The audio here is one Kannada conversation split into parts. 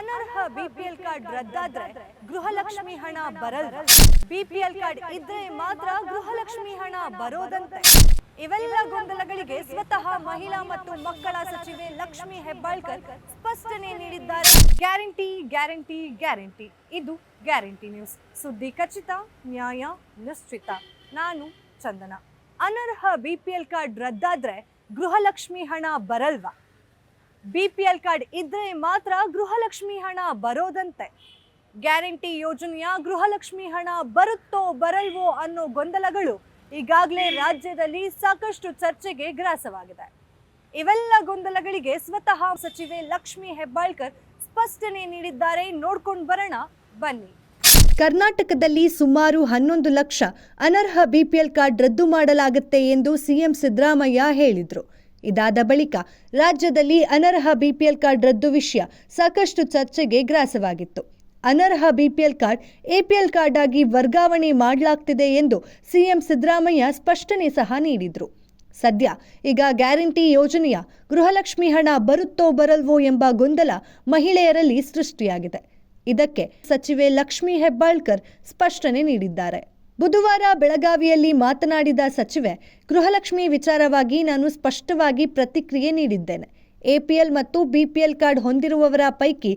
ಅನರ್ಹ ಬಿಪಿಎಲ್ ಕಾರ್ಡ್ ರದ್ದಾದ್ರೆ ಗೃಹಲಕ್ಷ್ಮಿ ಹಣ ಬರಲ್ಲ. ಬಿಪಿಎಲ್ ಕಾರ್ಡ್ ಇದ್ರೆ ಮಾತ್ರ ಗೃಹಲಕ್ಷ್ಮಿ ಹಣ ಬರೋದಂತೆ. ಇವೆಲ್ಲ ಗೊಂದಲಗಳಿಗೆ ಸ್ವತಃ ಮಹಿಳಾ ಮತ್ತು ಮಕ್ಕಳ ಸಚಿವೆ ಲಕ್ಷ್ಮಿ ಹೆಬ್ಬಾಳ್ಕರ್ ಸ್ಪಷ್ಟನೆ ನೀಡಿದ್ದಾರೆ. ಗ್ಯಾರಂಟಿ ಗ್ಯಾರಂಟಿ ಗ್ಯಾರಂಟಿ, ಇದು ಗ್ಯಾರಂಟಿ ನ್ಯೂಸ್. ಸುದ್ದಿ ಖಚಿತ, ನ್ಯಾಯ ನಿಶ್ಚಿತ. ನಾನು ಚಂದನ. ಅನರ್ಹ ಬಿಪಿಎಲ್ ಕಾರ್ಡ್ ರದ್ದಾದ್ರೆ ಗೃಹಲಕ್ಷ್ಮಿ ಹಣ ಬರಲ್ವಾ? ಬಿಪಿಎಲ್ ಕಾರ್ಡ್ ಇದ್ರೆ ಮಾತ್ರ ಗೃಹಲಕ್ಷ್ಮಿ ಹಣ ಬರೋದಂತೆ. ಗ್ಯಾರಂಟಿ ಯೋಜನೆಯ ಗೃಹಲಕ್ಷ್ಮಿ ಹಣ ಬರುತ್ತೋ ಬರಲ್ವೋ ಅನ್ನೋ ಗೊಂದಲಗಳು ಈಗಾಗಲೇ ರಾಜ್ಯದಲ್ಲಿ ಸಾಕಷ್ಟು ಚರ್ಚೆಗೆ ಗ್ರಾಸವಾಗಿದೆ. ಇವೆಲ್ಲ ಗೊಂದಲಗಳಿಗೆ ಸ್ವತಃ ಸಚಿವೆ ಲಕ್ಷ್ಮಿ ಹೆಬ್ಬಾಳ್ಕರ್ ಸ್ಪಷ್ಟನೆ ನೀಡಿದ್ದಾರೆ. ನೋಡ್ಕೊಂಡು ಬರೋಣ ಬನ್ನಿ. ಕರ್ನಾಟಕದಲ್ಲಿ ಸುಮಾರು 11 ಲಕ್ಷ ಅನರ್ಹ ಬಿಪಿಎಲ್ ಕಾರ್ಡ್ ರದ್ದು ಮಾಡಲಾಗುತ್ತೆ ಎಂದು ಸಿಎಂ ಸಿದ್ದರಾಮಯ್ಯ ಹೇಳಿದರು. ಇದಾದ ಬಳಿಕ ರಾಜ್ಯದಲ್ಲಿ ಅನರ್ಹ ಬಿಪಿಎಲ್ ಕಾರ್ಡ್ ರದ್ದು ವಿಷಯ ಸಾಕಷ್ಟು ಚರ್ಚೆಗೆ ಗ್ರಾಸವಾಗಿತ್ತು. ಅನರ್ಹ ಬಿಪಿಎಲ್ ಕಾರ್ಡ್ ಎಪಿಎಲ್ ಕಾರ್ಡ್ ಆಗಿ ವರ್ಗಾವಣೆ ಮಾಡಲಾಗ್ತಿದೆ ಎಂದು ಸಿಎಂ ಸಿದ್ದರಾಮಯ್ಯ ಸ್ಪಷ್ಟನೆ ಸಹ ನೀಡಿದರು. ಸದ್ಯ ಈಗ ಗ್ಯಾರಂಟಿ ಯೋಜನೆಯ ಗೃಹಲಕ್ಷ್ಮಿ ಹಣ ಬರುತ್ತೋ ಬರಲ್ವೋ ಎಂಬ ಗೊಂದಲ ಮಹಿಳೆಯರಲ್ಲಿ ಸೃಷ್ಟಿಯಾಗಿದೆ. ಇದಕ್ಕೆ ಸಚಿವೆ ಲಕ್ಷ್ಮಿ ಹೆಬ್ಬಾಳ್ಕರ್ ಸ್ಪಷ್ಟನೆ ನೀಡಿದ್ದಾರೆ. ಬುಧವಾರ ಬೆಳಗಾವಿಯಲ್ಲಿ ಮಾತನಾಡಿದ ಸಚಿವೆ, ಗೃಹಲಕ್ಷ್ಮಿ ವಿಚಾರವಾಗಿ ನಾನು ಸ್ಪಷ್ಟವಾಗಿ ಪ್ರತಿಕ್ರಿಯೆ ನೀಡಿದ್ದೇನೆ. ಎಪಿಎಲ್ ಮತ್ತು ಬಿಪಿಎಲ್ ಕಾರ್ಡ್ ಹೊಂದಿರುವವರ ಪೈಕಿ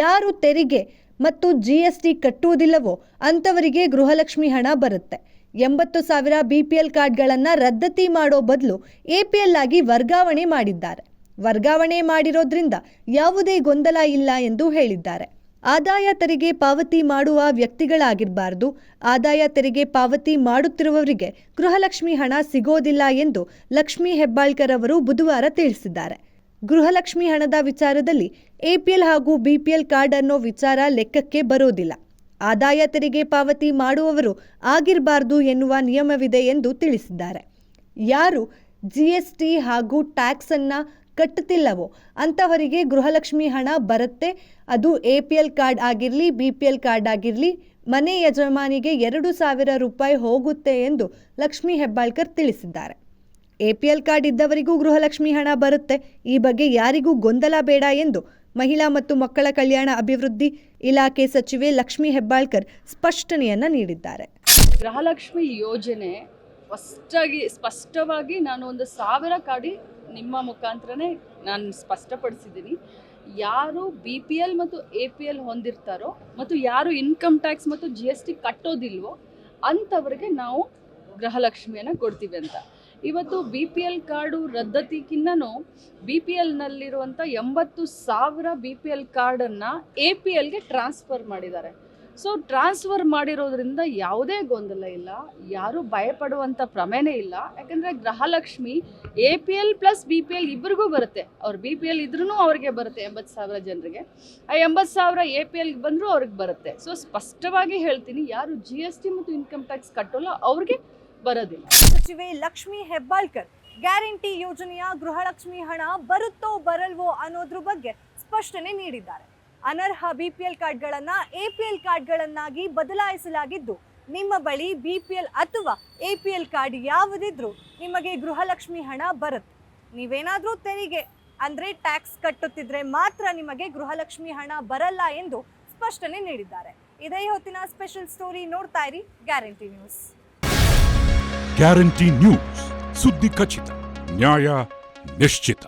ಯಾರು ತೆರಿಗೆ ಮತ್ತು ಜಿಎಸ್ಟಿ ಕಟ್ಟುವುದಿಲ್ಲವೋ ಅಂಥವರಿಗೆ ಗೃಹಲಕ್ಷ್ಮಿ ಹಣ ಬರುತ್ತೆ. 80,000 ಬಿಪಿಎಲ್ ಕಾರ್ಡ್ಗಳನ್ನು ರದ್ದತಿ ಮಾಡೋ ಬದಲು ಎಪಿಎಲ್ ಆಗಿ ವರ್ಗಾವಣೆ ಮಾಡಿದ್ದಾರೆ. ವರ್ಗಾವಣೆ ಮಾಡಿರೋದ್ರಿಂದ ಯಾವುದೇ ಗೊಂದಲ ಇಲ್ಲ ಎಂದು ಹೇಳಿದ್ದಾರೆ. ಆದಾಯ ತೆರಿಗೆ ಪಾವತಿ ಮಾಡುವ ವ್ಯಕ್ತಿಗಳಾಗಿರಬಾರದು. ಆದಾಯ ತೆರಿಗೆ ಪಾವತಿ ಮಾಡುತ್ತಿರುವವರಿಗೆ ಗೃಹಲಕ್ಷ್ಮಿ ಹಣ ಸಿಗೋದಿಲ್ಲ ಎಂದು ಲಕ್ಷ್ಮಿ ಹೆಬ್ಬಾಳ್ಕರ್ ಅವರು ಬುಧವಾರ ತಿಳಿಸಿದ್ದಾರೆ. ಗೃಹಲಕ್ಷ್ಮಿ ಹಣದ ವಿಚಾರದಲ್ಲಿ ಎಪಿಎಲ್ ಹಾಗೂ ಬಿಪಿಎಲ್ ಕಾರ್ಡ್ ಅನ್ನೋ ವಿಚಾರ ಲೆಕ್ಕಕ್ಕೆ ಬರೋದಿಲ್ಲ. ಆದಾಯ ತೆರಿಗೆ ಪಾವತಿ ಮಾಡುವವರು ಆಗಿರಬಾರದು ಎನ್ನುವ ನಿಯಮವಿದೆ ಎಂದು ತಿಳಿಸಿದ್ದಾರೆ. ಯಾರು ಜಿಎಸ್ಟಿ ಹಾಗೂ ಟ್ಯಾಕ್ಸ್ ಅನ್ನ ಕಟ್ಟುತ್ತಿಲ್ಲವೋ ಅಂತಹವರಿಗೆ ಗೃಹಲಕ್ಷ್ಮಿ ಹಣ ಬರುತ್ತೆ. ಅದು ಎಪಿಎಲ್ ಕಾರ್ಡ್ ಆಗಿರಲಿ ಬಿಪಿಎಲ್ ಕಾರ್ಡ್ ಆಗಿರಲಿ, ಮನೆ ಯಜಮಾನಿಗೆ 2,000 ರೂಪಾಯಿ ಹೋಗುತ್ತೆ ಎಂದು ಲಕ್ಷ್ಮಿ ಹೆಬ್ಬಾಳ್ಕರ್ ತಿಳಿಸಿದ್ದಾರೆ. ಎಪಿಎಲ್ ಕಾರ್ಡ್ ಇದ್ದವರಿಗೂ ಗೃಹಲಕ್ಷ್ಮಿ ಹಣ ಬರುತ್ತೆ. ಈ ಬಗ್ಗೆ ಯಾರಿಗೂ ಗೊಂದಲ ಬೇಡ ಎಂದು ಮಹಿಳಾ ಮತ್ತು ಮಕ್ಕಳ ಕಲ್ಯಾಣ ಅಭಿವೃದ್ಧಿ ಇಲಾಖೆ ಸಚಿವೆ ಲಕ್ಷ್ಮಿ ಹೆಬ್ಬಾಳ್ಕರ್ ಸ್ಪಷ್ಟನೆಯನ್ನ ನೀಡಿದ್ದಾರೆ. ಗೃಹಲಕ್ಷ್ಮಿ ಯೋಜನೆ ಸ್ಪಷ್ಟವಾಗಿ ನಾನು 1,000 ಕಾಡಿ ನಿಮ್ಮ ಮುಖಾಂತರನೇ ನಾನು ಸ್ಪಷ್ಟಪಡಿಸಿದ್ದೀನಿ. ಯಾರು ಬಿ ಪಿ ಎಲ್ ಮತ್ತು ಎ ಪಿ ಎಲ್ ಹೊಂದಿರ್ತಾರೋ ಮತ್ತು ಯಾರು ಇನ್ಕಮ್ ಟ್ಯಾಕ್ಸ್ ಮತ್ತು ಜಿ ಎಸ್ ಟಿ ಕಟ್ಟೋದಿಲ್ವೋ ಅಂಥವ್ರಿಗೆ ನಾವು ಗೃಹಲಕ್ಷ್ಮಿಯನ್ನು ಕೊಡ್ತೀವಿ ಅಂತ. ಇವತ್ತು ಬಿ ಪಿ ಎಲ್ ಕಾರ್ಡು ರದ್ದತಿಗಿನ್ನೂ ಬಿ ಪಿ ಎಲ್ನಲ್ಲಿರುವಂಥ 80,000 ಬಿ ಪಿ ಎಲ್ ಕಾರ್ಡನ್ನು ಎ ಪಿ ಎಲ್ಗೆ ಟ್ರಾನ್ಸ್ಫರ್ ಮಾಡಿದ್ದಾರೆ. ಸೊ ಟ್ರಾನ್ಸ್ಫರ್ ಮಾಡಿರೋದ್ರಿಂದ ಯಾವುದೇ ಗೊಂದಲ ಇಲ್ಲ, ಯಾರೂ ಭಯಪಡುವಂಥ ಪ್ರಮೇಯನೇ ಇಲ್ಲ. ಯಾಕಂದರೆ Gruhalakshmi A P L plus B P L ಇಬ್ಬರಿಗೂ ಬರುತ್ತೆ. ಅವ್ರು ಬಿ ಪಿ ಎಲ್ ಇದ್ರೂ ಅವ್ರಿಗೆ ಬರುತ್ತೆ 80,000 ಜನರಿಗೆ. ಆ 80,000 ಎ ಪಿ ಎಲ್ಗೆ ಬಂದರೂ ಅವ್ರಿಗೆ ಬರುತ್ತೆ. ಸೊ ಸ್ಪಷ್ಟವಾಗಿ ಹೇಳ್ತೀನಿ, ಯಾರು ಜಿ ಎಸ್ ಟಿ ಮತ್ತು ಇನ್ಕಮ್ ಟ್ಯಾಕ್ಸ್ ಕಟ್ಟೋಲ್ಲ ಅವ್ರಿಗೆ ಬರೋದಿಲ್ಲ. ಸಚಿವೆ ಲಕ್ಷ್ಮಿ ಹೆಬ್ಬಾಳ್ಕರ್ ಗ್ಯಾರಂಟಿ ಯೋಜನೆಯ ಗೃಹಲಕ್ಷ್ಮಿ ಹಣ ಬರುತ್ತೋ ಬರಲ್ವೋ ಅನ್ನೋದ್ರ ಬಗ್ಗೆ ಸ್ಪಷ್ಟನೆ ನೀಡಿದ್ದಾರೆ. ಅನರ್ಹ ಬಿಪಿಎಲ್ ಕಾರ್ಡ್ಗಳನ್ನು ಎಪಿಎಲ್ ಕಾರ್ಡ್ಗಳನ್ನಾಗಿ ಬದಲಾಯಿಸಲಾಗಿದ್ದು, ನಿಮ್ಮ ಬಳಿ ಬಿಪಿಎಲ್ ಅಥವಾ ಎಪಿಎಲ್ ಕಾರ್ಡ್ ಯಾವುದಿದ್ರೂ ನಿಮಗೆ ಗೃಹಲಕ್ಷ್ಮಿ ಹಣ ಬರುತ್ತೆ. ನೀವೇನಾದರೂ ತೆರಿಗೆ ಅಂದರೆ ಟ್ಯಾಕ್ಸ್ ಕಟ್ಟುತ್ತಿದ್ರೆ ಮಾತ್ರ ನಿಮಗೆ ಗೃಹಲಕ್ಷ್ಮಿ ಹಣ ಬರಲ್ಲ ಎಂದು ಸ್ಪಷ್ಟನೆ ನೀಡಿದ್ದಾರೆ. ಇದೇ ಹೊತ್ತಿನ ಸ್ಪೆಷಲ್ ಸ್ಟೋರಿ. ನೋಡ್ತಾ ಇರಿ ಗ್ಯಾರಂಟಿ ನ್ಯೂಸ್. ಗ್ಯಾರಂಟಿ ನ್ಯೂಸ್, ಸುದ್ದಿ ಖಚಿತ, ನ್ಯಾಯ ನಿಶ್ಚಿತ.